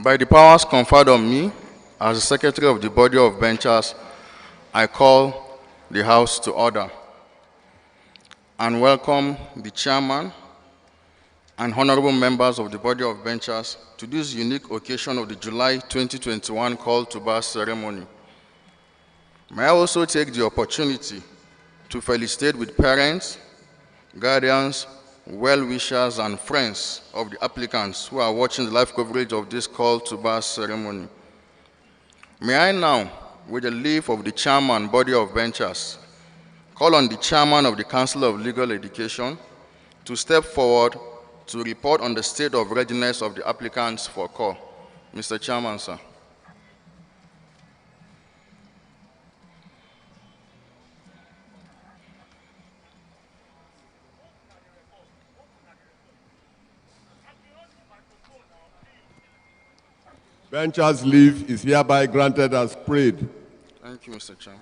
By the powers conferred on me as the Secretary of the Body of Benchers, I call the House to order and welcome the Chairman and honorable members of the Body of Benchers to this unique occasion of the July 2021 Call to Bar ceremony. May I also take the opportunity to felicitate with parents, guardians, well-wishers, and friends of the applicants who are watching the live coverage of this Call to Bar ceremony. May I now, with the leave of the Chairman, Body of Benchers, call on the Chairman of the Council of Legal Education to step forward to report on the state of readiness of the applicants for call. Mr. Chairman, sir. Benchers' leave is hereby granted as prayed. Thank you, Mr. Chairman.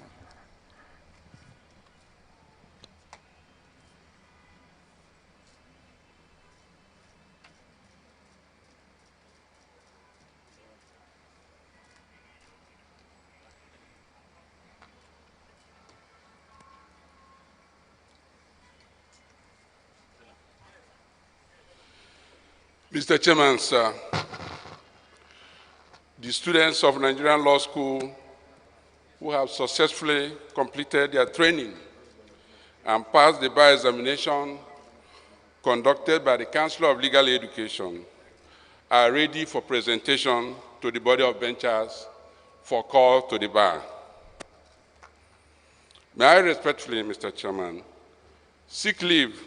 Mr. Chairman, sir, the students of Nigerian Law School who have successfully completed their training and passed the bar examination conducted by the Council of Legal Education are ready for presentation to the Body of Benchers for call to the bar. May I respectfully, Mr. Chairman, seek leave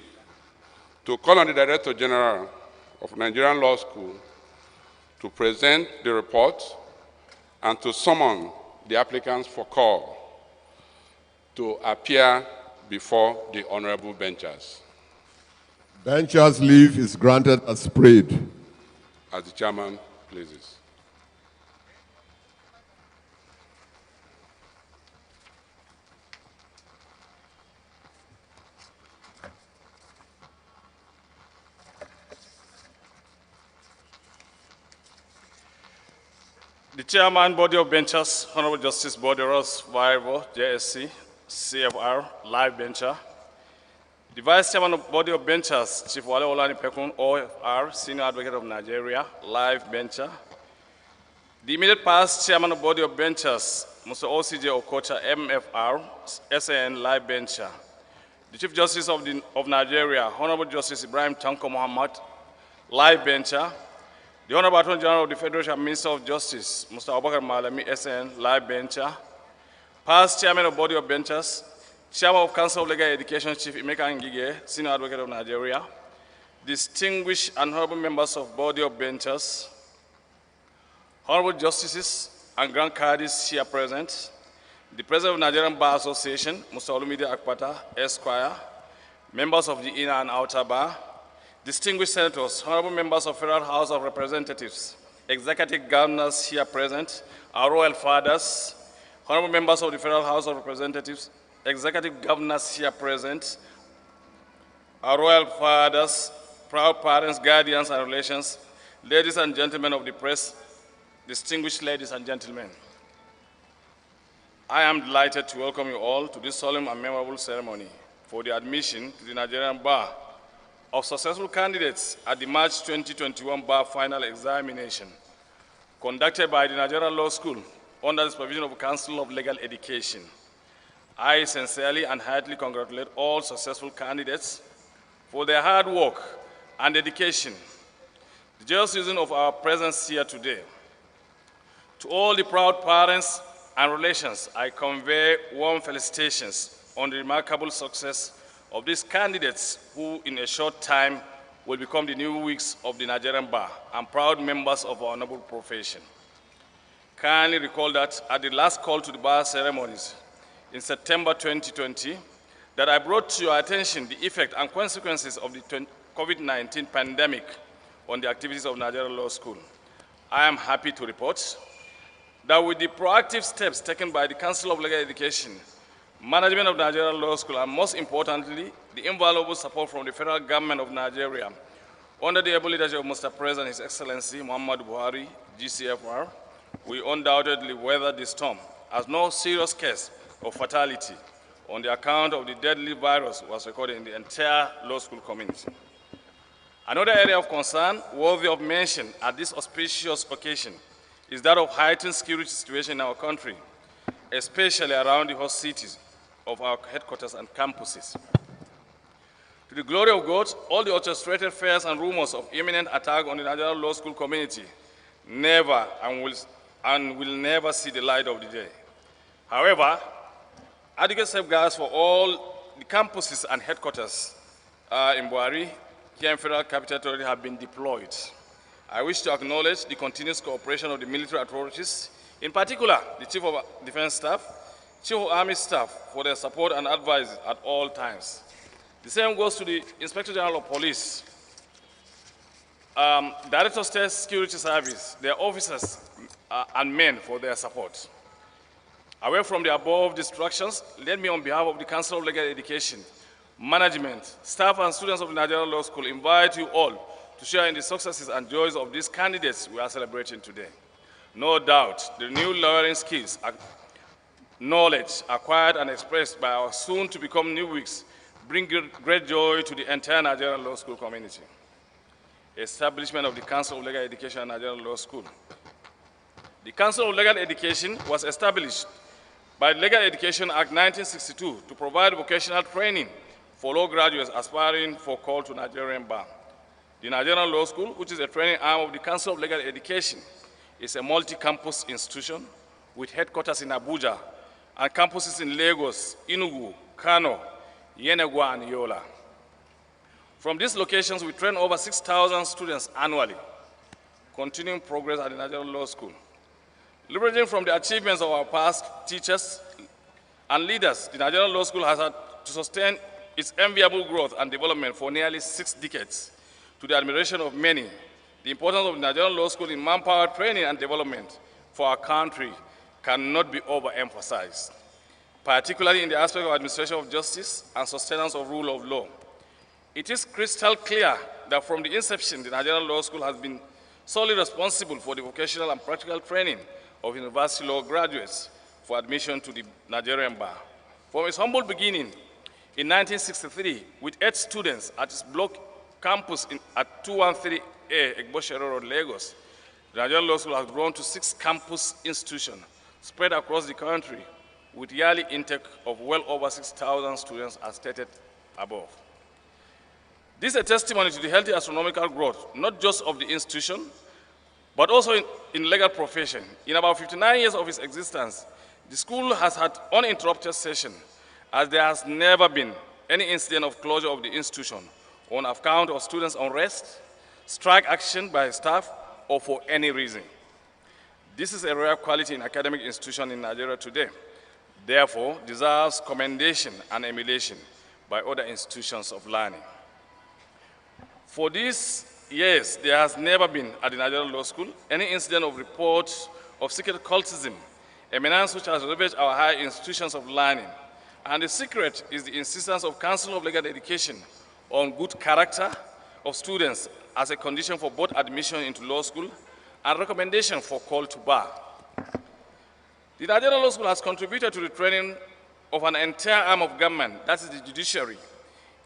to call on the Director General of Nigerian Law School to present the report and to summon the applicants for call to appear before the honorable benchers. Benchers' leave is granted as prayed. As the chairman pleases. The Chairman, Body of Benchers, Honorable Justice Boderos Vaivo, JSC, CFR, Live Bencher. The Vice Chairman of Body of Benchers, Chief Wale Olani Pekun, OFR, Senior Advocate of Nigeria, Live Bencher. The immediate past Chairman of Body of Benchers, Mr. OCJ Okocha, MFR, SAN, Live Bencher. The Chief Justice of Nigeria, Honorable Justice Ibrahim Tanko Muhammad, Live Bencher. The Honorable Attorney General of the Federation Minister of Justice, Mr. Abubakar Malami, SN, Live Bencher. Past Chairman of Body of Benchers, Chairman of Council of Legal Education, Chief Emeka Ngige, Senior Advocate of Nigeria. Distinguished and honorable members of Body of Benchers, honorable justices and grand caddies here present, the President of Nigerian Bar Association, Mr. Olumide Akpata, Esquire, members of the Inner and Outer Bar, distinguished senators, honorable members of Federal House of Representatives, executive governors here present, our royal fathers, honorable members of the Federal House of Representatives, executive governors here present, our royal fathers, proud parents, guardians, and relations, ladies and gentlemen of the press, distinguished ladies and gentlemen. I am delighted to welcome you all to this solemn and memorable ceremony for the admission to the Nigerian Bar of successful candidates at the March 2021 Bar Final Examination, conducted by the Nigerian Law School under the supervision of the Council of Legal Education. I sincerely and heartily congratulate all successful candidates for their hard work and dedication. The just reason of our presence here today. To all the proud parents and relations, I convey warm felicitations on the remarkable success of these candidates who in a short time will become the new wigs of the Nigerian Bar and proud members of our noble profession. Kindly recall that at the last call to the bar ceremonies in September 2020, that I brought to your attention the effect and consequences of the COVID-19 pandemic on the activities of Nigerian Law School. I am happy to report that with the proactive steps taken by the Council of Legal Education, management of Nigerian Law School, and most importantly, the invaluable support from the federal government of Nigeria, Under the able leadership of Mr. President, His Excellency Muhammad Buhari, GCFR, we undoubtedly weathered the storm, as no serious case of fatality on the account of the deadly virus was recorded in the entire law school community. Another area of concern worthy of mention at this auspicious occasion is that of heightened security situation in our country, especially around the host cities of our headquarters and campuses. To the glory of God, all the orchestrated fears and rumors of imminent attack on the Nigerian law school community never and will never see the light of the day. However, adequate safeguards for all the campuses and headquarters in Buhari, here in Federal Capital Territory, have been deployed. I wish to acknowledge the continuous cooperation of the military authorities, in particular the Chief of Defense Staff, Chief of Army Staff, for their support and advice at all times. The same goes to the Inspector General of Police, Director of State Security Service, their officers and men for their support. Away from the above instructions, let me, on behalf of the Council of Legal Education, management, staff and students of the Nigerian Law School, invite you all to share in the successes and joys of these candidates we are celebrating today. No doubt, the new lawyering skills, knowledge acquired and expressed by our soon-to-become new weeks bring great joy to the entire Nigerian Law School community. Establishment of the Council of Legal Education at Nigerian Law School. The Council of Legal Education was established by the Legal Education Act 1962 to provide vocational training for law graduates aspiring for call to Nigerian bar. The Nigerian Law School, which is a training arm of the Council of Legal Education, is a multi-campus institution with headquarters in Abuja and campuses in Lagos, Enugu, Kano, Yenagoa, and Yola. From these locations, we train over 6,000 students annually, continuing progress at the Nigerian Law School. Leveraging from the achievements of our past teachers and leaders, the Nigerian Law School has had to sustain its enviable growth and development for nearly 6 decades, to the admiration of many. The importance of the Nigerian Law School in manpower training and development for our country cannot be overemphasized, particularly in the aspect of administration of justice and sustenance of rule of law. It is crystal clear that from the inception, the Nigerian Law School has been solely responsible for the vocational and practical training of university law graduates for admission to the Nigerian bar. From its humble beginning in 1963, with 8 students at its block campus at 213A Egboshere Road, Lagos, the Nigerian Law School has grown to 6 campus institutions spread across the country with yearly intake of well over 6,000 students as stated above. This is a testimony to the healthy astronomical growth, not just of the institution, but also in legal profession. In about 59 years of its existence, the school has had uninterrupted session, as there has never been any incident of closure of the institution on account of students' unrest, strike action by staff, or for any reason. This is a rare quality in academic institutions in Nigeria today, therefore deserves commendation and emulation by other institutions of learning. For these years, there has never been at the Nigerian Law School any incident of reports of secret cultism, eminence which has ravaged our higher institutions of learning. And the secret is the insistence of Council of Legal Education on good character of students as a condition for both admission into law school and recommendation for call to bar. The Nigerian Law School has contributed to the training of an entire arm of government, that is the judiciary.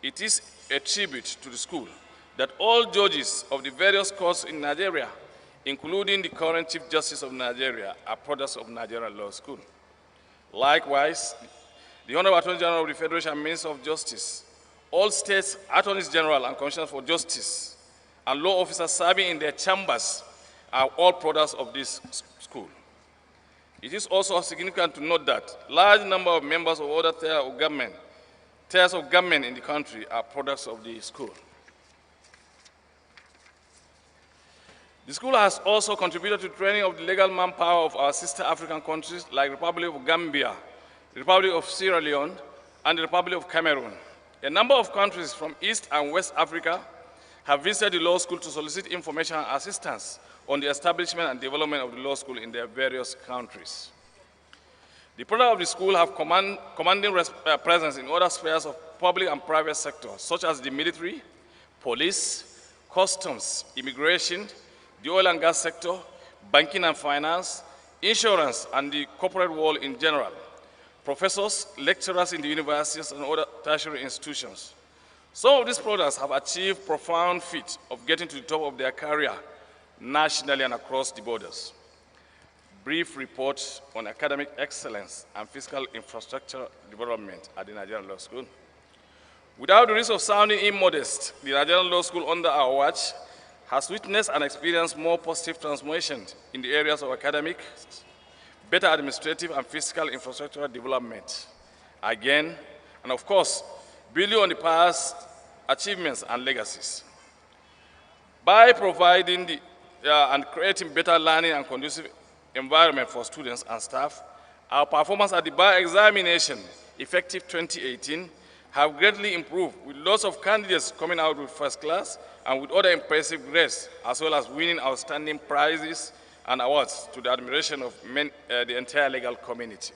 It is a tribute to the school that all judges of the various courts in Nigeria, including the current Chief Justice of Nigeria, are products of Nigerian Law School. Likewise, the Honorable Attorney General of the Federation and Minister of Justice, all states attorneys general and commissioners for justice, and law officers serving in their chambers are all products of this school. It is also significant to note that large number of members of other tiers of government in the country are products of the school. The school has also contributed to training of the legal manpower of our sister African countries like the Republic of Gambia, the Republic of Sierra Leone, and the Republic of Cameroon. A number of countries from East and West Africa have visited the law school to solicit information and assistance on the establishment and development of the law school in their various countries. The products of the school have commanding presence in other spheres of public and private sectors, such as the military, police, customs, immigration, the oil and gas sector, banking and finance, insurance, and the corporate world in general, professors, lecturers in the universities and other tertiary institutions. Some of these products have achieved profound feat of getting to the top of their career nationally and across the borders. Brief report on academic excellence and fiscal infrastructure development at the Nigerian Law School. Without the risk of sounding immodest, the Nigerian Law School under our watch has witnessed and experienced more positive transformation in the areas of academic, better administrative and fiscal infrastructure development. Again, and of course, building on the past achievements and legacies. By providing and creating better learning and conducive environment for students and staff, our performance at the bar examination, effective 2018, have greatly improved, with lots of candidates coming out with first class and with other impressive grades, as well as winning outstanding prizes and awards to the admiration of the entire legal community.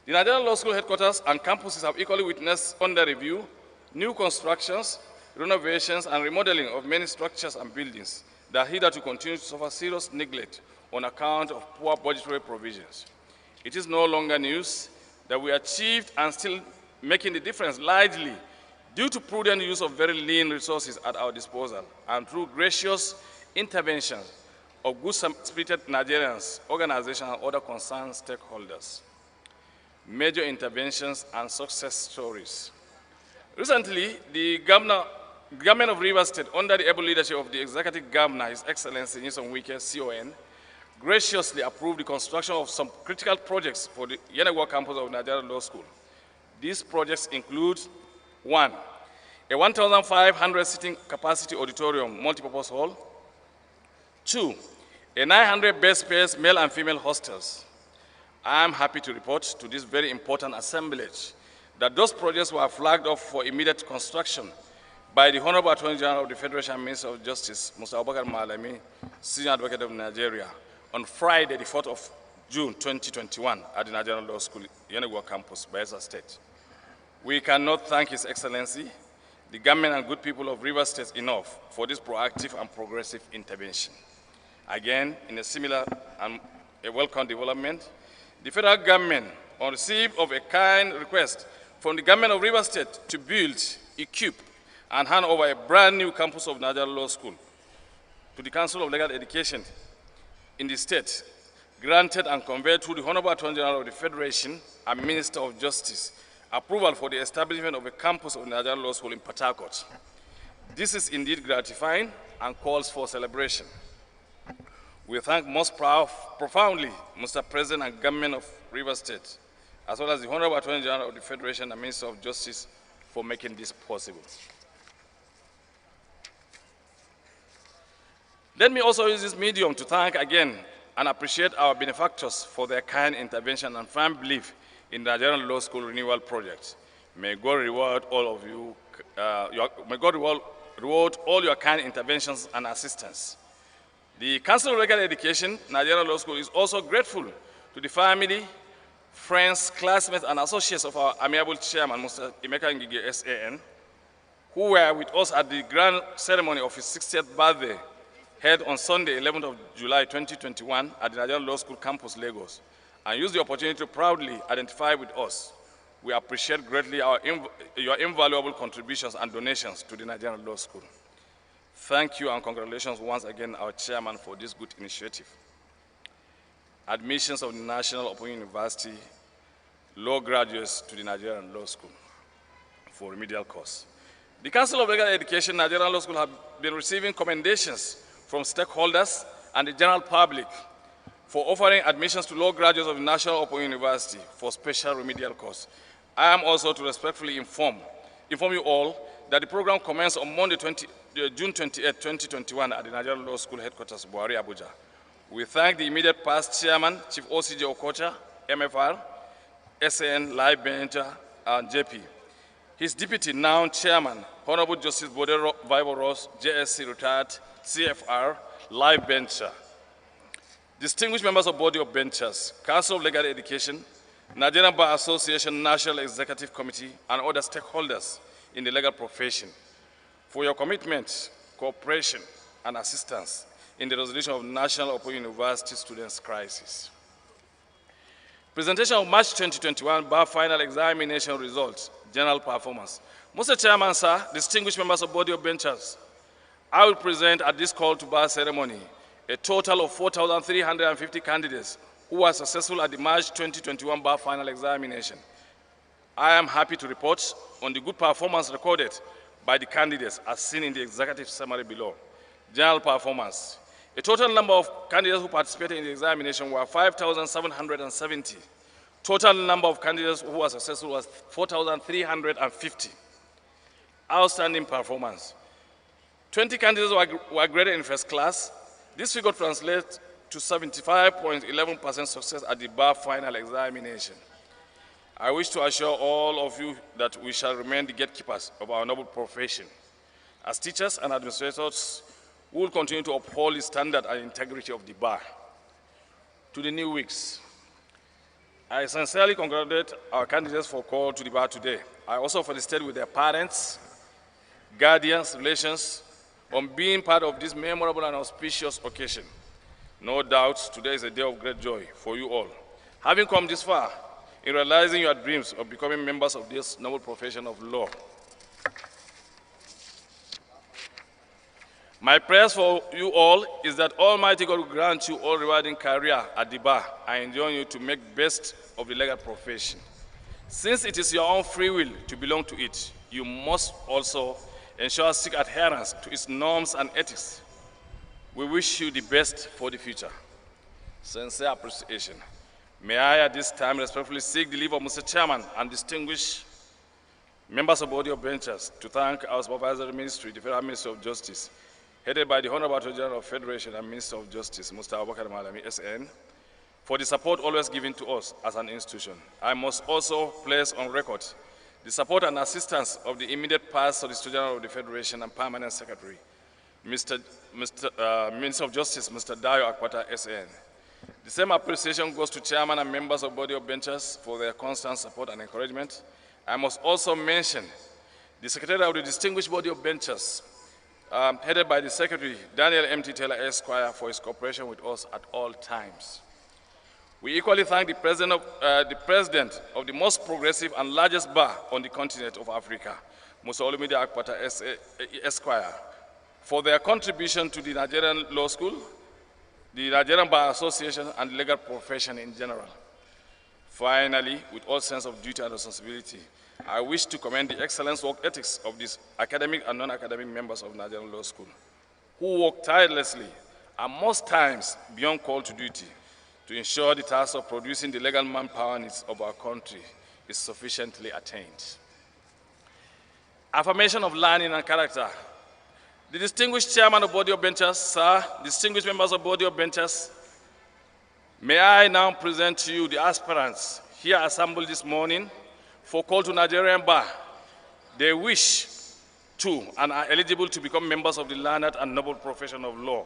The Nigerian Law School headquarters and campuses have equally witnessed under review, new constructions, renovations, and remodeling of many structures and buildings that hitherto continue to suffer serious neglect on account of poor budgetary provisions. It is no longer news that we achieved and still making the difference largely due to prudent use of very lean resources at our disposal and through gracious interventions of good-spirited Nigerians, organizations, and other concerned stakeholders. Major interventions and success stories. Recently, the government of Rivers State, under the able leadership of the Executive Governor, His Excellency Nyesom Wike, CON, graciously approved the construction of some critical projects for the Yenagwa campus of Nigerian Law School. These projects include: 1, a 1,500 seating capacity auditorium multipurpose hall; 2, a 900 bed space male and female hostels. I am happy to report to this very important assemblage that those projects were flagged off for immediate construction by the Honorable Attorney General of the Federation Minister of Justice, Mr. Abubakar Malami, Senior Advocate of Nigeria, on Friday, the 4th of June 2021 at the Nigerian Law School, Yenagwa campus, Bayelsa State. We cannot thank His Excellency, the government and good people of Rivers State enough for this proactive and progressive intervention. Again, in a similar and a welcome development, the federal government, on receipt of a kind request from the government of Rivers State to build, equip, and hand over a brand new campus of Nigerian Law School to the Council of Legal Education in the state, granted and conveyed to the Honorable Attorney General of the Federation and Minister of Justice approval for the establishment of a campus of Nigerian Law School in Port Harcourt. This is indeed gratifying and calls for celebration. We thank most profoundly Mr. President and Government of Rivers State, as well as the Honorable Attorney General of the Federation and Minister of Justice for making this possible. Let me also use this medium to thank again and appreciate our benefactors for their kind intervention and firm belief in the Nigerian Law School Renewal Project. May God reward all of you, may God reward all your kind interventions and assistance. The Council of Legal Education, Nigerian Law School, is also grateful to the family, friends, classmates, and associates of our amiable chairman, Mr. Emeka Ngige, SAN, who were with us at the grand ceremony of his 60th birthday, held on Sunday, 11th of July 2021 at the Nigerian Law School campus, Lagos, and used the opportunity to proudly identify with us. We appreciate greatly your invaluable contributions and donations to the Nigerian Law School. Thank you and congratulations once again, our chairman, for this good initiative. Admissions of the National Open University law graduates to the Nigerian Law School for remedial course. The Council of Legal Education, Nigerian Law School, have been receiving commendations from stakeholders and the general public for offering admissions to law graduates of the National Open University for special remedial course. I am also to respectfully inform you all that the program commenced on Monday, June 28, 2021 at the Nigerian Law School headquarters, Buhari, Abuja. We thank the immediate past chairman, Chief OCJ Okocha, MFR, SAN, Live Bencher, and JP. His deputy, now chairman, Honorable Justice Bodero Bible Ross, JSC retired, CFR, Live Bencher. Distinguished members of Body of Benchers, Council of Legal Education, Nigerian Bar Association National Executive Committee, and other stakeholders in the legal profession for your commitment, cooperation, and assistance in the resolution of National Open University Students' Crisis. Presentation of March 2021 Bar Final Examination Results, General Performance. Mr. Chairman, sir, distinguished members of Body of Benchers, I will present at this call to bar ceremony a total of 4,350 candidates who were successful at the March 2021 Bar Final Examination. I am happy to report on the good performance recorded by the candidates as seen in the executive summary below. General performance. A total number of candidates who participated in the examination were 5,770. Total number of candidates who were successful was 4,350. Outstanding performance. 20 candidates were graded in first class. This figure translates to 75.11% success at the bar final examination. I wish to assure all of you that we shall remain the gatekeepers of our noble profession. As teachers and administrators, we will continue to uphold the standard and integrity of the bar. To the new weeks, I sincerely congratulate our candidates for call to the bar today. I also felicitate with their parents, guardians, relations, on being part of this memorable and auspicious occasion. No doubt, today is a day of great joy for you all. Having come this far in realizing your dreams of becoming members of this noble profession of law. My prayers for you all is that Almighty God will grant you all rewarding career at the bar and enjoin you to make best of the legal profession. Since it is your own free will to belong to it, you must also ensure strict adherence to its norms and ethics. We wish you the best for the future. Sincere appreciation. May I at this time respectfully seek the leave of Mr. Chairman and distinguished members of Body of Benchers to thank our supervisory ministry, the Federal Ministry of Justice, headed by the Honorable Attorney General of Federation and Minister of Justice, Mr. Abubakar Malami, SN, for the support always given to us as an institution. I must also place on record the support and assistance of the immediate past Solicitor General of the Federation and Permanent Secretary, Minister of Justice, Mr. Dayo Akpata, SN. The same appreciation goes to Chairman and members of Body of Benchers for their constant support and encouragement. I must also mention the Secretary of the Distinguished Body of Benchers, headed by the Secretary, Daniel M.T. Taylor, Esquire, for his cooperation with us at all times. We equally thank the President of the most progressive and largest bar on the continent of Africa, Mr. Olumide Akpata, Esquire, for their contribution to the Nigerian Law School, the Nigerian Bar Association, and the legal profession in general. Finally, with all sense of duty and responsibility, I wish to commend the excellent work ethics of these academic and non-academic members of Nigerian Law School, who work tirelessly and most times beyond call to duty to ensure the task of producing the legal manpower needs of our country is sufficiently attained. Affirmation of learning and character. The distinguished chairman of Body of Benchers, sir, distinguished members of Body of Benchers, may I now present to you the aspirants here assembled this morning for call to Nigerian Bar. They wish to and are eligible to become members of the learned and noble profession of law.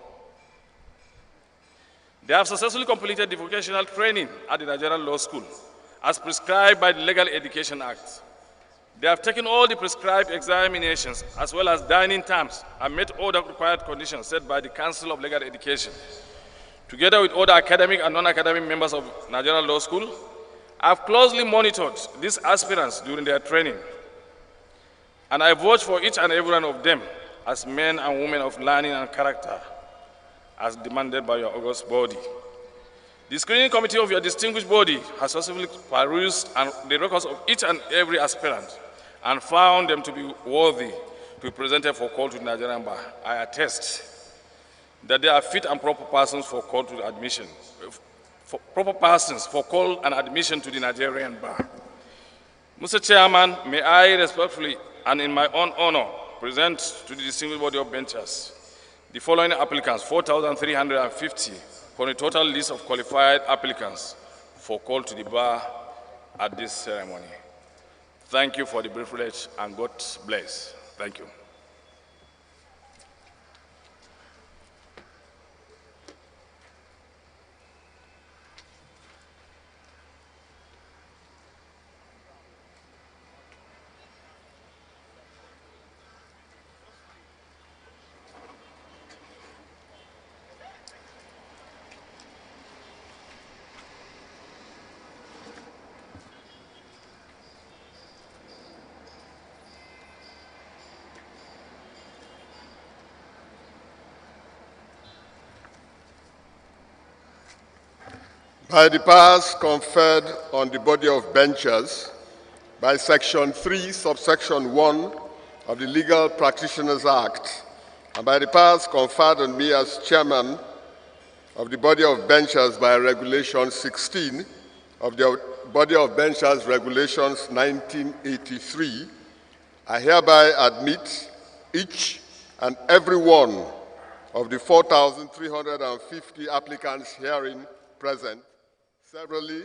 They have successfully completed the vocational training at the Nigerian Law School as prescribed by the Legal Education Act. They have taken all the prescribed examinations as well as dining terms and met all the required conditions set by the Council of Legal Education. Together with other academic and non-academic members of Nigerian Law School, I have closely monitored these aspirants during their training, and I vouch for each and every one of them as men and women of learning and character, as demanded by your august body. The screening committee of your distinguished body has successfully perused the records of each and every aspirant and found them to be worthy to be presented for call to the Nigerian Bar. I attest that they are fit and proper persons for call to admission, proper persons for call and admission to the Nigerian Bar. Mr. Chairman, may I respectfully and in my own honor present to the distinguished Body of Benchers the following applicants, 4,350, for a total list of qualified applicants for call to the bar at this ceremony. Thank you for the privilege and God bless. Thank you. By the powers conferred on the body of benchers by Section 3, subsection 1 of the Legal Practitioners Act, and by the powers conferred on me as chairman of the body of benchers by Regulation 16 of the Body of Benchers Regulations 1983, I hereby admit each and every one of the 4,350 applicants herein present, severally,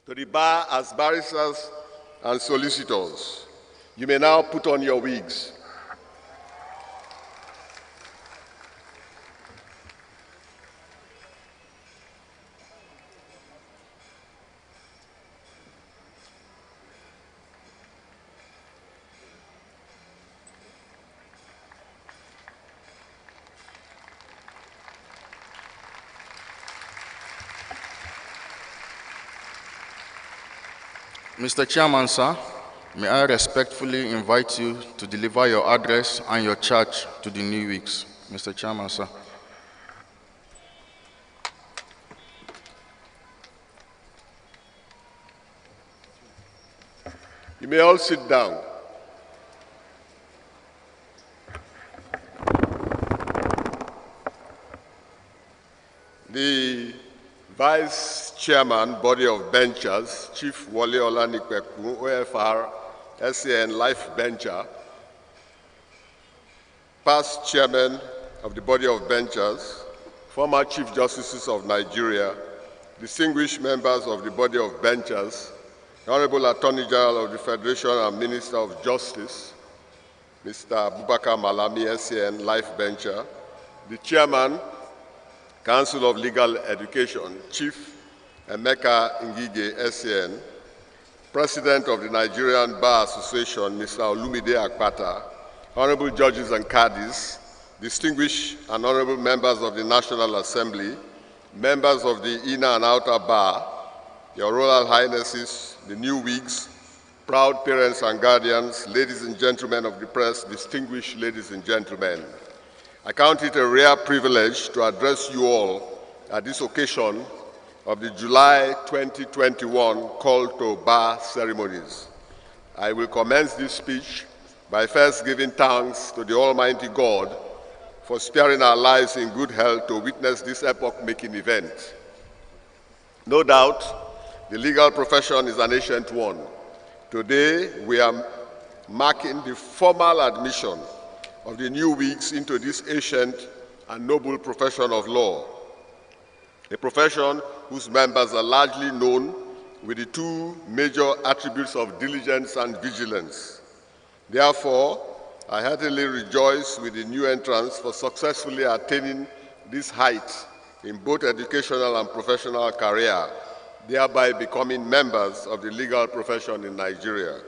to the bar as barristers and solicitors. You may now put on your wigs. Mr. Chairman, sir, may I respectfully invite you to deliver your address and your charge to the new weeks. Mr. Chairman, sir. You may all sit down. The Vice Chairman, Body of Benchers, Chief Wale Olanikweku, OFR, SAN Life Bencher, past Chairman of the Body of Benchers, former Chief Justices of Nigeria, distinguished members of the Body of Benchers, Honorable Attorney General of the Federation and Minister of Justice, Mr. Abubakar Malami, SAN Life Bencher, the Chairman, Council of Legal Education, Chief Emeka Ngige, SAN, President of the Nigerian Bar Association, Mr. Olumide Akpata, Honorable Judges and Caddies, distinguished and honorable members of the National Assembly, members of the Inner and Outer Bar, Your Royal Highnesses, the new wigs, proud parents and guardians, ladies and gentlemen of the press, distinguished ladies and gentlemen. I count it a rare privilege to address you all at this occasion of the July 2021 call to bar ceremonies. I will commence this speech by first giving thanks to the Almighty God for sparing our lives in good health to witness this epoch-making event. No doubt, the legal profession is an ancient one. Today, we are marking the formal admission of the new wigs into this ancient and noble profession of law, a profession whose members are largely known with the two major attributes of diligence and vigilance. Therefore, I heartily rejoice with the new entrants for successfully attaining this height in both educational and professional career, thereby becoming members of the legal profession in Nigeria.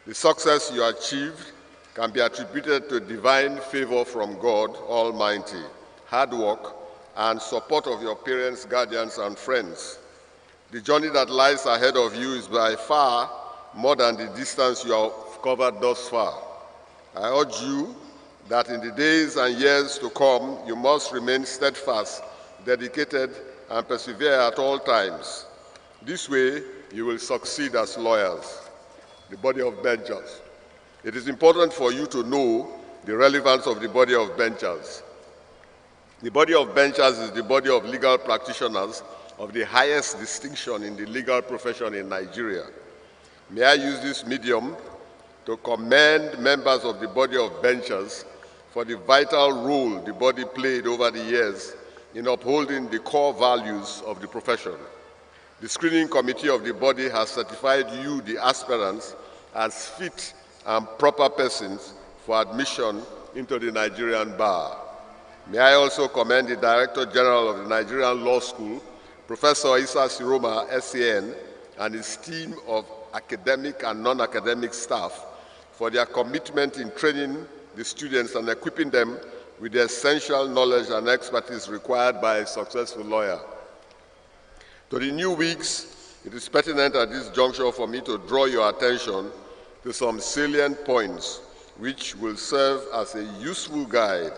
The success you achieved can be attributed to divine favor from God Almighty, hard work, and support of your parents, guardians, and friends. The journey that lies ahead of you is by far more than the distance you have covered thus far. I urge you that in the days and years to come, you must remain steadfast, dedicated, and persevere at all times. This way, you will succeed as lawyers. The body of benchers. It is important for you to know the relevance of the body of benchers. The body of benchers is the body of legal practitioners of the highest distinction in the legal profession in Nigeria. May I use this medium to commend members of the body of benchers for the vital role the body played over the years in upholding the core values of the profession. The screening committee of the body has certified you, the aspirants, as fit and proper persons for admission into the Nigerian bar. May I also commend the Director General of the Nigerian Law School, Professor Isa Siroma, SAN, and his team of academic and non-academic staff for their commitment in training the students and equipping them with the essential knowledge and expertise required by a successful lawyer. To the new wigs, it is pertinent at this juncture for me to draw your attention to some salient points which will serve as a useful guide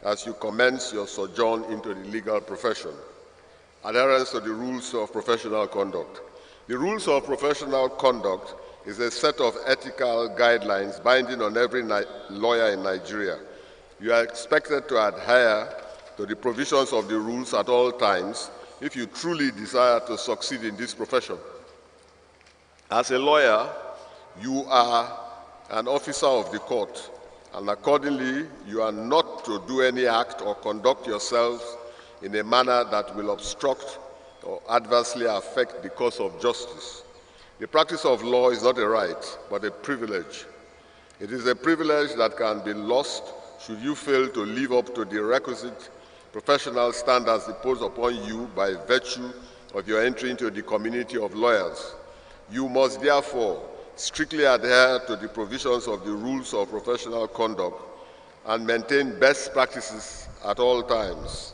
as you commence your sojourn into the legal profession. adherence to the rules of professional conduct. The rules of professional conduct is a set of ethical guidelines binding on every lawyer in Nigeria. You are expected to adhere to the provisions of the rules at all times if you truly desire to succeed in this profession. As a lawyer, you are an officer of the court, and accordingly, you are not to do any act or conduct yourselves in a manner that will obstruct or adversely affect the cause of justice. The practice of law is not a right, but a privilege. It is a privilege that can be lost should you fail to live up to the requisite professional standards imposed upon you by virtue of your entry into the community of lawyers. You must therefore strictly adhere to the provisions of the rules of professional conduct and maintain best practices at all times.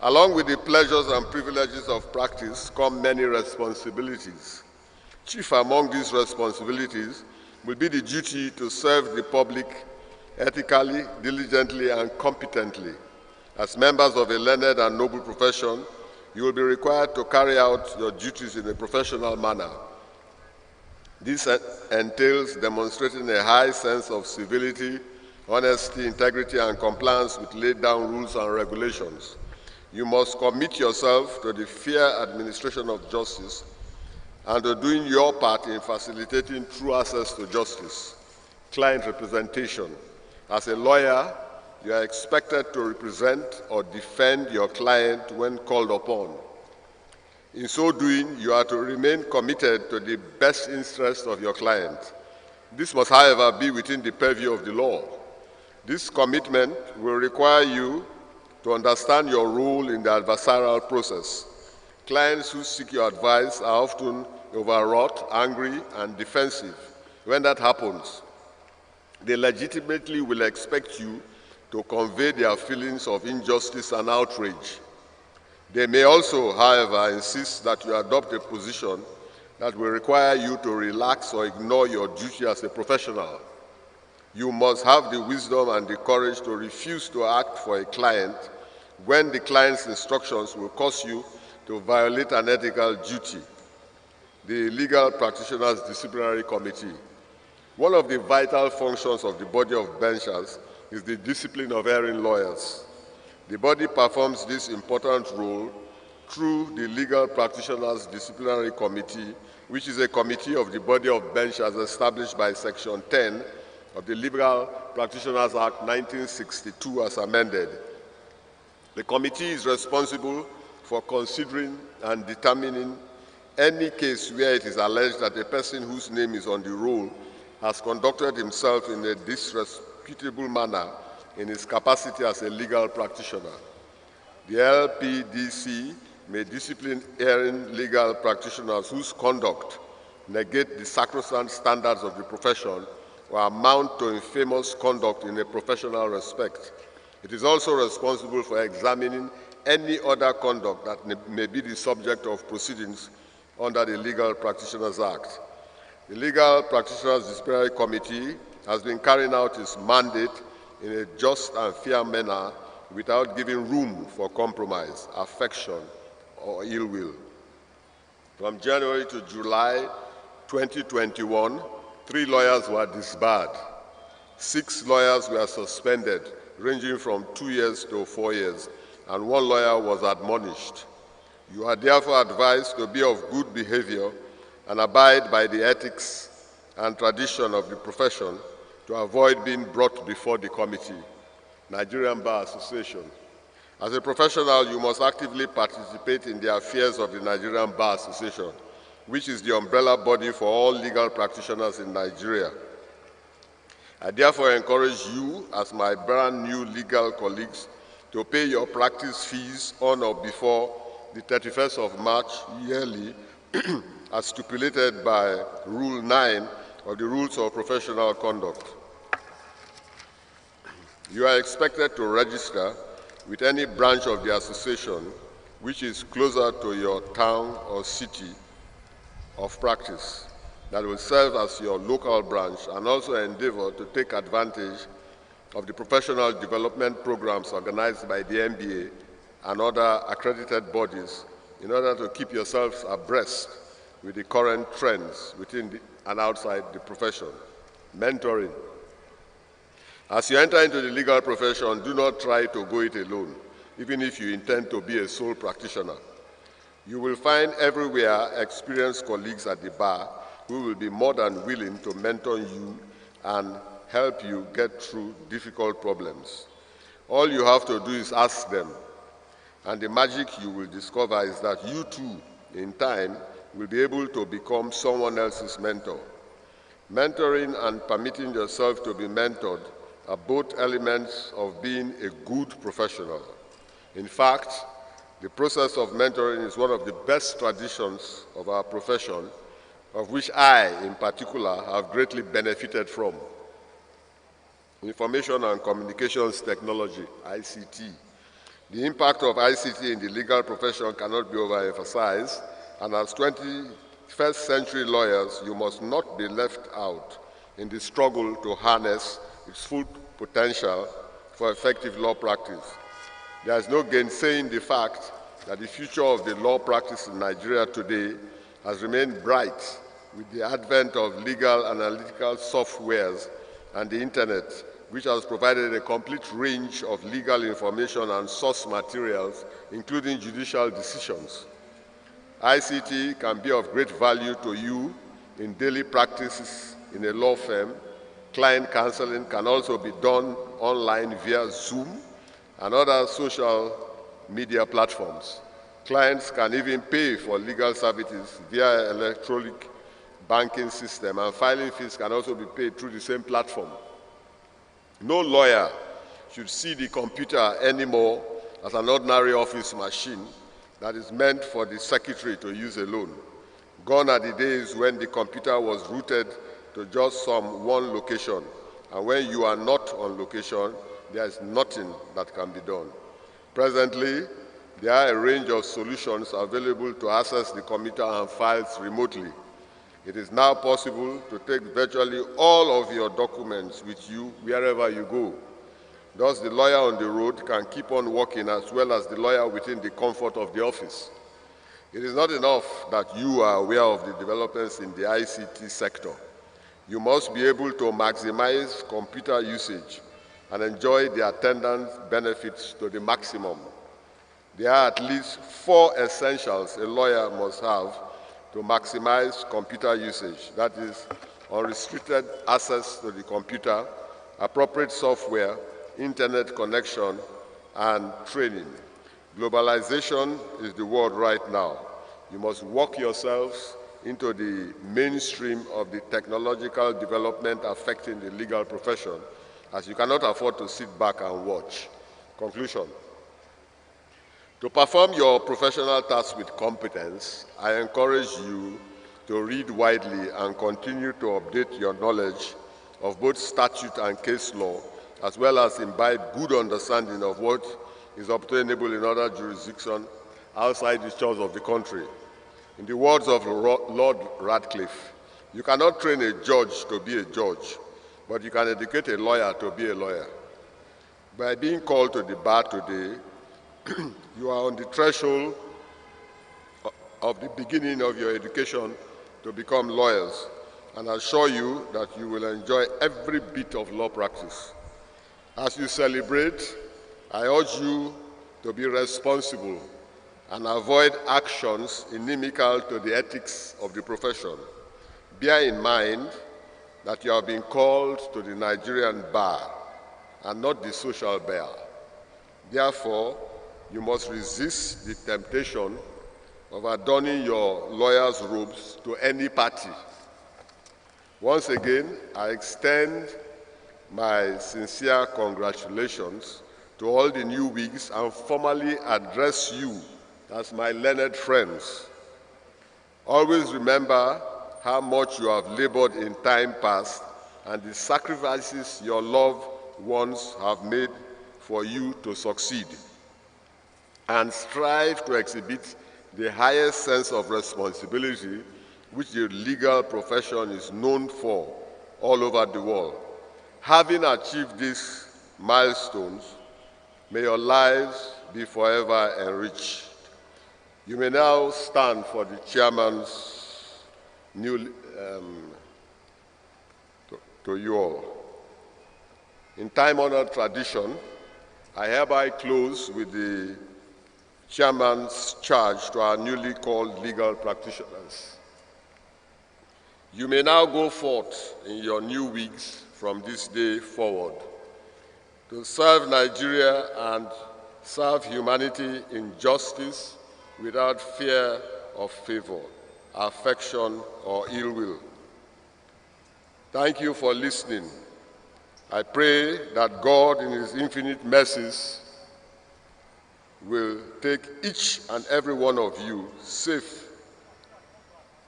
Along with the pleasures and privileges of practice come many responsibilities. Chief among these responsibilities will be the duty to serve the public ethically, diligently, and competently. As members of a learned and noble profession, you will be required to carry out your duties in a professional manner. This entails demonstrating a high sense of civility, honesty, integrity, and compliance with laid down rules and regulations. You must commit yourself to the fair administration of justice and to doing your part in facilitating true access to justice. Client representation. As a lawyer, you are expected to represent or defend your client when called upon. In so doing, you are to remain committed to the best interest of your client. This must, however, be within the purview of the law. This commitment will require you to understand your role in the adversarial process. Clients who seek your advice are often overwrought, angry, and defensive. When that happens, they legitimately will expect you to convey their feelings of injustice and outrage. They may also, however, insist that you adopt a position that will require you to relax or ignore your duty as a professional. You must have the wisdom and the courage to refuse to act for a client when the client's instructions will cause you to violate an ethical duty. The Legal Practitioners Disciplinary Committee. One of the vital functions of the body of benchers is the discipline of erring lawyers. The body performs this important role through the Legal Practitioners Disciplinary Committee, which is a committee of the body of benchers established by Section 10 of the Legal Practitioners Act 1962 as amended. The committee is responsible for considering and determining any case where it is alleged that a person whose name is on the roll has conducted himself in a disreputable manner in his capacity as a legal practitioner. The LPDC may discipline erring legal practitioners whose conduct negate the sacrosanct standards of the profession or amount to infamous conduct in a professional respect. It is also responsible for examining any other conduct that may be the subject of proceedings under the Legal Practitioners Act. The Legal Practitioners Disciplinary Committee has been carrying out its mandate in a just and fair manner without giving room for compromise, affection, or ill will. From January to July 2021, 3 lawyers were disbarred. 6 lawyers were suspended, ranging from 2 years to 4 years, and 1 lawyer was admonished. You are therefore advised to be of good behavior and abide by the ethics and tradition of the profession to avoid being brought before the committee. Nigerian Bar Association. As a professional, you must actively participate in the affairs of the Nigerian Bar Association, which is the umbrella body for all legal practitioners in Nigeria. I therefore encourage you, as my brand new legal colleagues, to pay your practice fees on or before the 31st of March yearly, as stipulated by Rule 9 of the Rules of Professional Conduct. You are expected to register with any branch of the association which is closer to your town or city of practice that will serve as your local branch, and also endeavor to take advantage of the professional development programs organized by the NBA and other accredited bodies in order to keep yourselves abreast with the current trends within and outside the profession. Mentoring. As you enter into the legal profession, do not try to go it alone, even if you intend to be a sole practitioner. You will find everywhere experienced colleagues at the bar who will be more than willing to mentor you and help you get through difficult problems. All you have to do is ask them, and the magic you will discover is that you too, in time, will be able to become someone else's mentor. Mentoring and permitting yourself to be mentored are both elements of being a good professional. In fact, the process of mentoring is one of the best traditions of our profession, of which I, in particular, have greatly benefited from. Information and Communications Technology, ICT. The impact of ICT in the legal profession cannot be overemphasized, and as 21st century lawyers, you must not be left out in the struggle to harness its full potential for effective law practice. There is no gainsaying the fact that the future of the law practice in Nigeria today has remained bright with the advent of legal analytical softwares and the internet, which has provided a complete range of legal information and source materials, including judicial decisions. ICT can be of great value to you in daily practices in a law firm. Client counseling can also be done online via Zoom and other social media platforms. Clients can even pay for legal services via electronic banking system, and filing fees can also be paid through the same platform. No lawyer should see the computer anymore as an ordinary office machine that is meant for the secretary to use alone. Gone are the days when the computer was routed to just some one location, and when you are not on location, there is nothing that can be done. Presently, there are a range of solutions available to access the computer and files remotely. It is now possible to take virtually all of your documents with you wherever you go. Thus, the lawyer on the road can keep on working as well as the lawyer within the comfort of the office. It is not enough that you are aware of the developments in the ICT sector. You must be able to maximize computer usage and enjoy the attendant benefits to the maximum. There are at least 4 essentials a lawyer must have to maximize computer usage. That is, unrestricted access to the computer, appropriate software, internet connection, and training. Globalization is the word right now. You must work yourselves into the mainstream of the technological development affecting the legal profession, as you cannot afford to sit back and watch. Conclusion. To perform your professional tasks with competence, I encourage you to read widely and continue to update your knowledge of both statute and case law, as well as imbibe good understanding of what is obtainable in other jurisdictions outside the shores of the country. In the words of Lord Radcliffe, you cannot train a judge to be a judge, but you can educate a lawyer to be a lawyer. By being called to the bar today, you are on the threshold of the beginning of your education to become lawyers, and I assure you that you will enjoy every bit of law practice. As you celebrate, I urge you to be responsible and avoid actions inimical to the ethics of the profession. Bear in mind that you have been called to the Nigerian bar and not the social bar. Therefore, you must resist the temptation of adorning your lawyer's robes to any party. Once again, I extend my sincere congratulations to all the new wigs and formally address you as my learned friends. Always remember how much you have labored in time past and the sacrifices your loved ones have made for you to succeed. And strive to exhibit the highest sense of responsibility which the legal profession is known for all over the world. Having achieved these milestones, may your lives be forever enriched. You may now stand for the chairman's new to you all. In time-honored tradition, I hereby close with the chairman's charge to our newly called legal practitioners. You may now go forth in your new wigs from this day forward to serve Nigeria and serve humanity in justice without fear of favor, affection, or ill will. Thank you for listening. I pray that God, in His infinite mercies, will take each and every one of you safe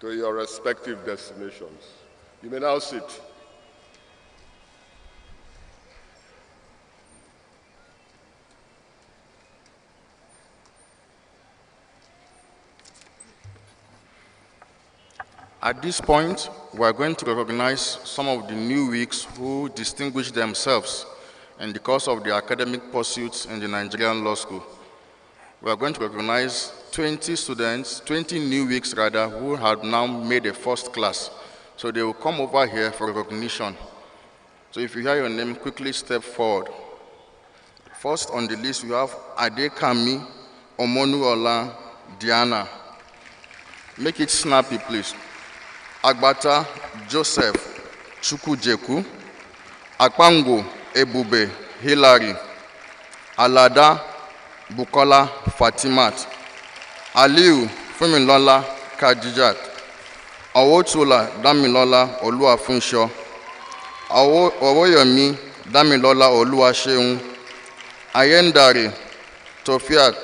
to your respective destinations. You may now sit. At this point, we are going to recognize some of the new wigs who distinguished themselves in the course of their academic pursuits in the Nigerian Law School. We are going to recognize 20 students, 20 new wigs rather, who have now made a first class. So they will come over here for recognition. So if you hear your name, quickly step forward. First on the list, we have Adekami Omonuola Diana. Make it snappy, please. Agbata Joseph Chukwujeku, Akpango Ebube Hilary, Alada Bukola Fatimat, Aliu Fumilola Kadijat, Awotola Damilola Oluwafunsho, Owoyomi Damilola Oluwaseun, Ayendare Tofiat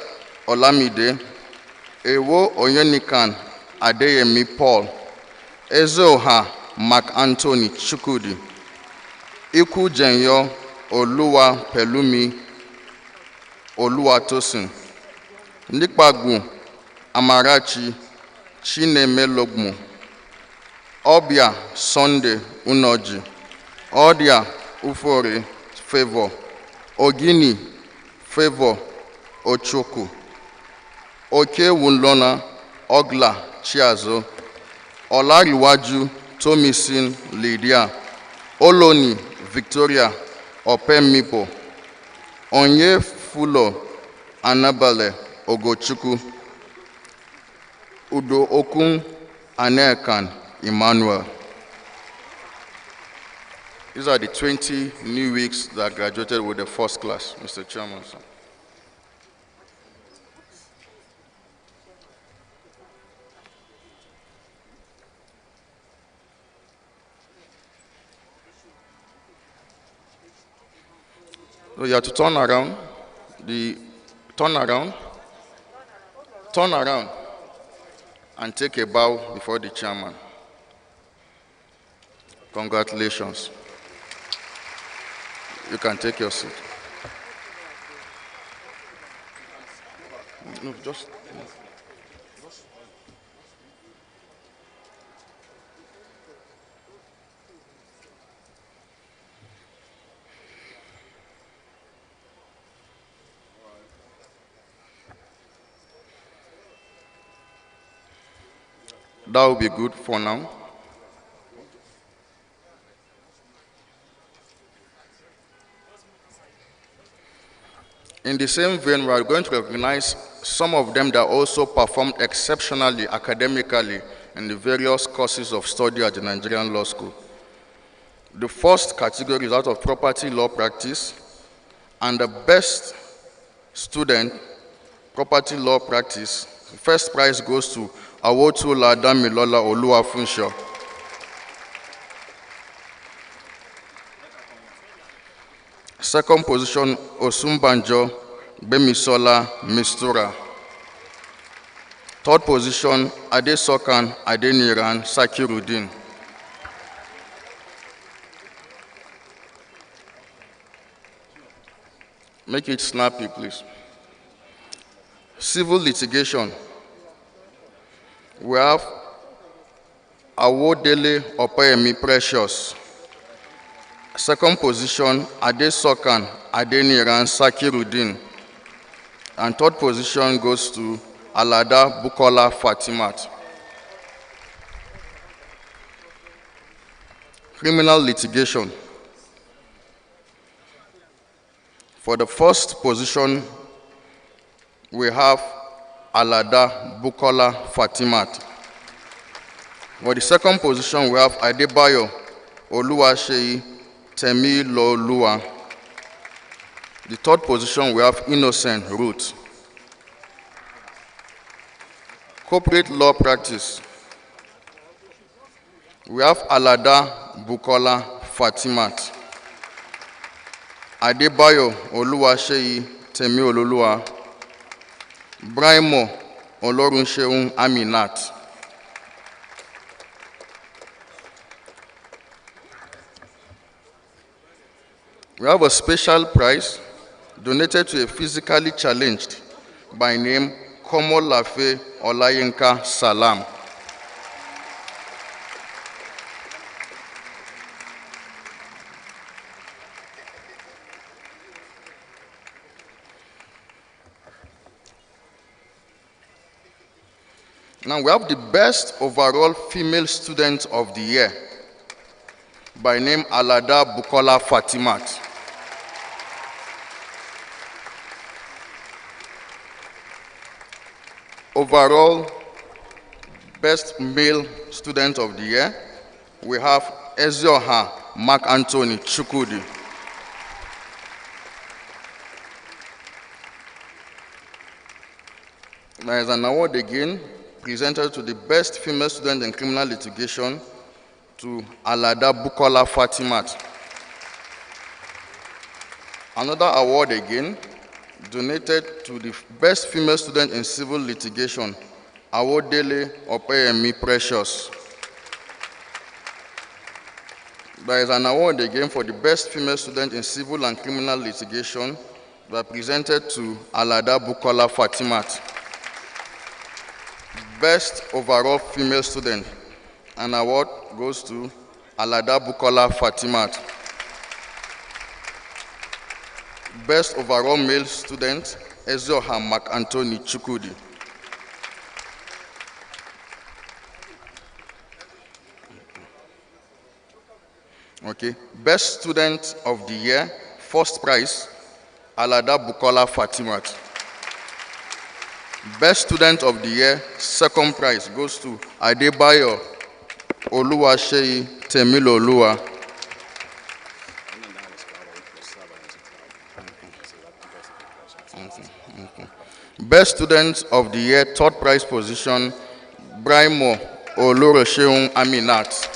Olamide, Ewo Oyenikan Adeyemi Paul, Ezeoha Mark Anthony Chukwudi, Iku Jenyo Oluwa Pelumi Oluwatosin, Nikpagu Amarachi Chinemelogmu, Obia Sunday Unoji, Odia Ufore Favor, Ogini Favor Ochoku, Oke Wunlona Ogla Chiazo, Olariwaju Tomisin Lydia, Oloni Victoria Opemipo, Onye Fulo Anabale Ogochukwu, Udo Okun Anekan Emmanuel. These are the 20 new wigs that graduated with the first class, Mr. Chairman. Sir. So you have to turn around, turn around, and take a bow before the chairman. Congratulations. You can take your seat. No, just. That will be good for now. In the same vein, we are going to recognize some of them that also performed exceptionally academically in the various courses of study at the Nigerian Law School. The first category is that of property law practice, and the best student, property law practice, the first prize goes to Awotola Damilola Oluwafunsho. Second position, Osumbanjo Bemisola Mistura. Third position, Adesokan Adeniran Sakirudin. Make it snappy, please. Civil litigation. We have Awodele Opeyemi Precious. Second position, Adesokan Adeniran Sakirudin. And third position goes to Alada Bukola Fatimat. Criminal litigation. For the first position, we have Alada Bukola Fatimat. For the second position, we have Adebayo Oluwaseyi Temiloluwa. The third position, we have Innocent Ruth. Corporate law practice. We have Alada Bukola Fatimat, Adebayo Oluwaseyi Temiloluwa, Braimo Olorunseun Aminat. We have a special prize donated to a physically challenged by name Komolafe Olayinka Salam. Now we have the best overall female student of the year by name Alada Bukola Fatimat. Overall best male student of the year, we have Ezioha Mark Anthony Chukwudi. There is an award again presented to the best female student in criminal litigation to Alada Bukola Fatimat. Another award again donated to the best female student in civil litigation, Awodele Opeyemi Precious. There is an award again for the best female student in civil and criminal litigation that presented to Alada Bukola Fatimat. Best overall female student, an award goes to Alada Bukola Fatimat. Best overall male student, Ezioha Mark Anthony Chukwudi. Okay. Best student of the year, first prize, Alada Bukola Fatimat. Best student of the year, second prize goes to Adebayo Oluwaseyi Temiloluwa. Best student of the year, third prize position, Braimo Olorunseun Aminat.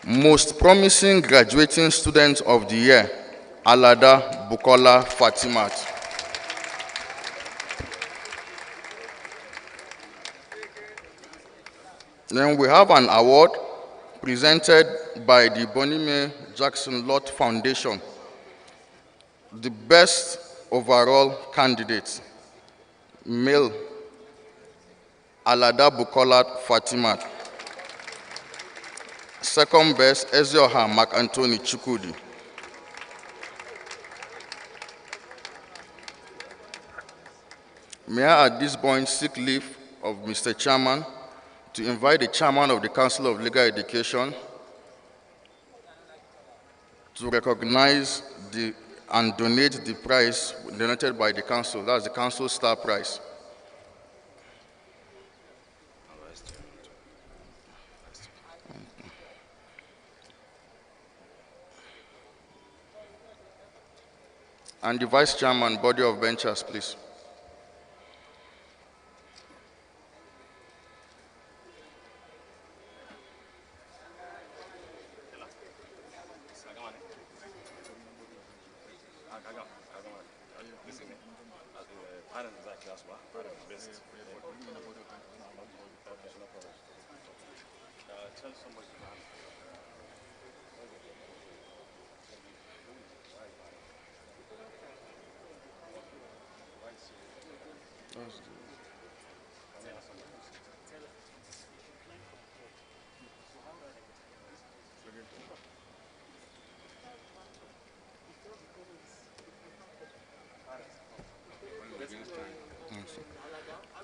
Most promising graduating student of the year, Alada Bukola Fatimat. Then we have an award presented by the Bonime Jackson Lott Foundation, the best overall candidate, male, Alada Bukola Fatimat. Second best, Ezioha Mark Anthony Chukwudi. May I at this point seek leave of Mr. Chairman to invite the Chairman of the Council of Legal Education to recognize and donate the prize donated by the Council. That's the Council Star Prize. And the Vice Chairman, body of benchers, please.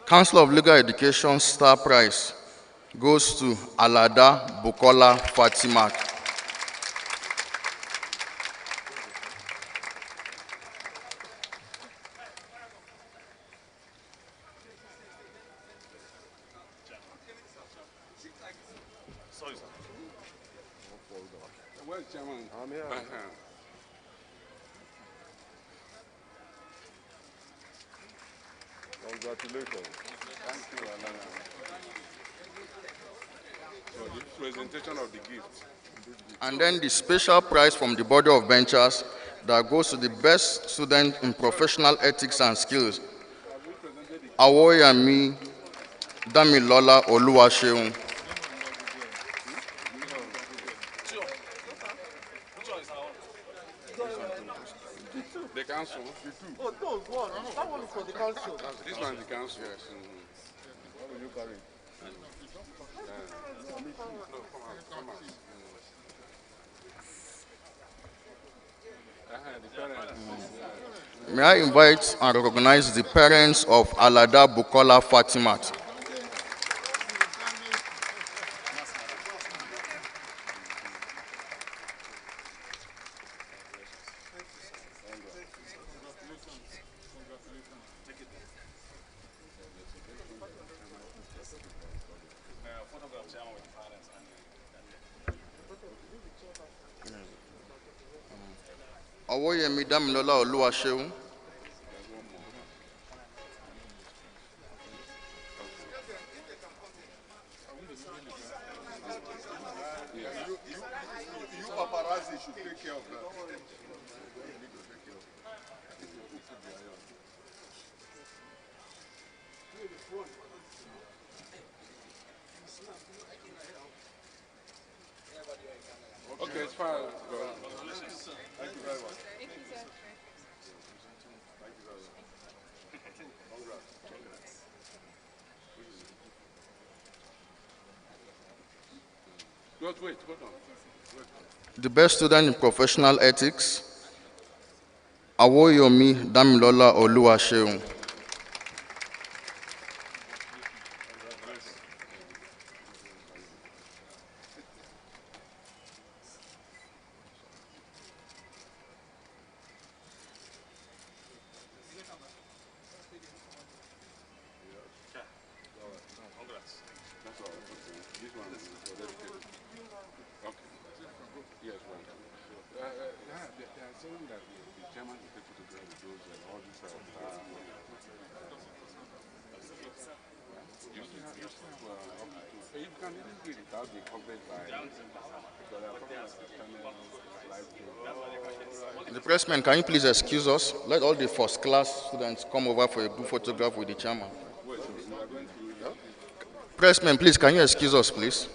Council of Legal Education Star Prize goes to Alada Bukola Fatimat. Sorry, sir. Where's Chairman? I'm here. Congratulations. Thank you, Alana. For the presentation of the gift. And then the special prize from the body of benchers that goes to the best student in professional ethics and skills, Awoyami Damilola Oluwaseun. Which one is our own? The council? Oh, those one. That one is for the council. This one is the council. Yes. What will you carry? No, come out. The parents. May I invite and recognize the parents of Alada Bukola Fatimat. Photograph chairman with the parents. Awoyemi Damilola Oluwaseun. You paparazzi should take care of that. Okay, it's fine. Thank you very much. Just wait, hold on. The best student in professional ethics, Awoyomi Damilola Oluwaseun. Congrats. That's all. Okay. This one is for dedicated. Okay. Yes, right. They are saying that the chairman will take photograph with those all these you still have up to two. You can even get it without being covered by because they are talking about live The pressmen, can you please excuse us? Let all the first class students come over for a group photograph with the chairman. Wait, we are going to Pressmen, please, can you excuse us, please?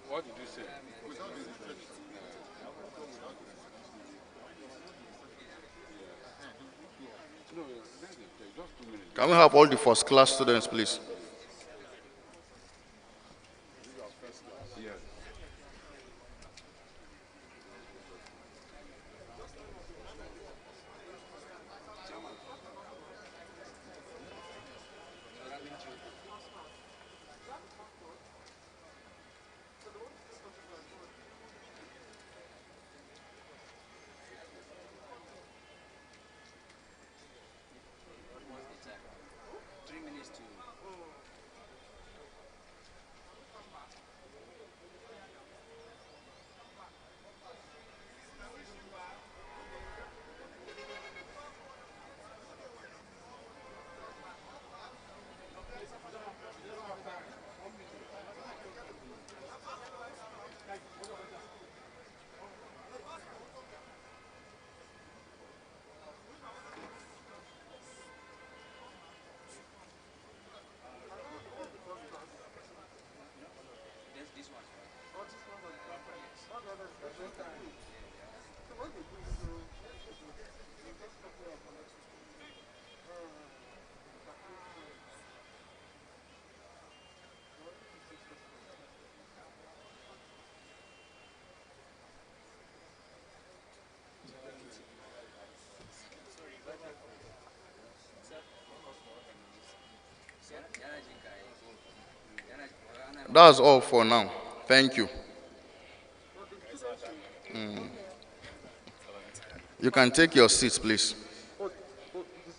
what did you say? No, just 2 minutes. Can we have all the first class students, please? Yes. That's all for now. Thank you. You can take your seats, please. The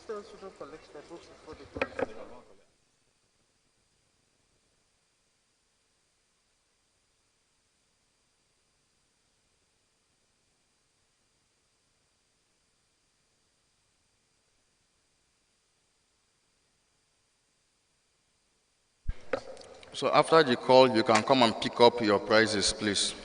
students shouldn't collect their books before they go. So after the call, you can come and pick up your prizes, please.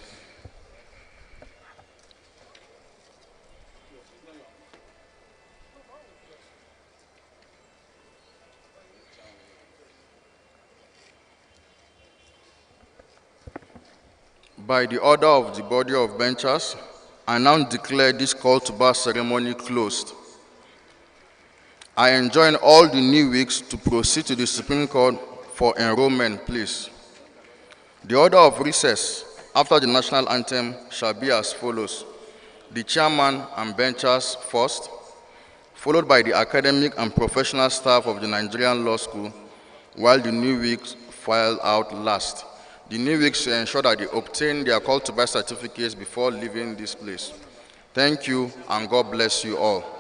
By the order of the body of benchers, I now declare this call to bar ceremony closed. I enjoin all the new weeks to proceed to the Supreme Court for enrollment, please. The order of recess after the national anthem shall be as follows. The chairman and benchers first, followed by the academic and professional staff of the Nigerian Law School, while the new weeks file out last. The new weeks ensure that they obtain their call to buy certificates before leaving this place. Thank you, and God bless you all.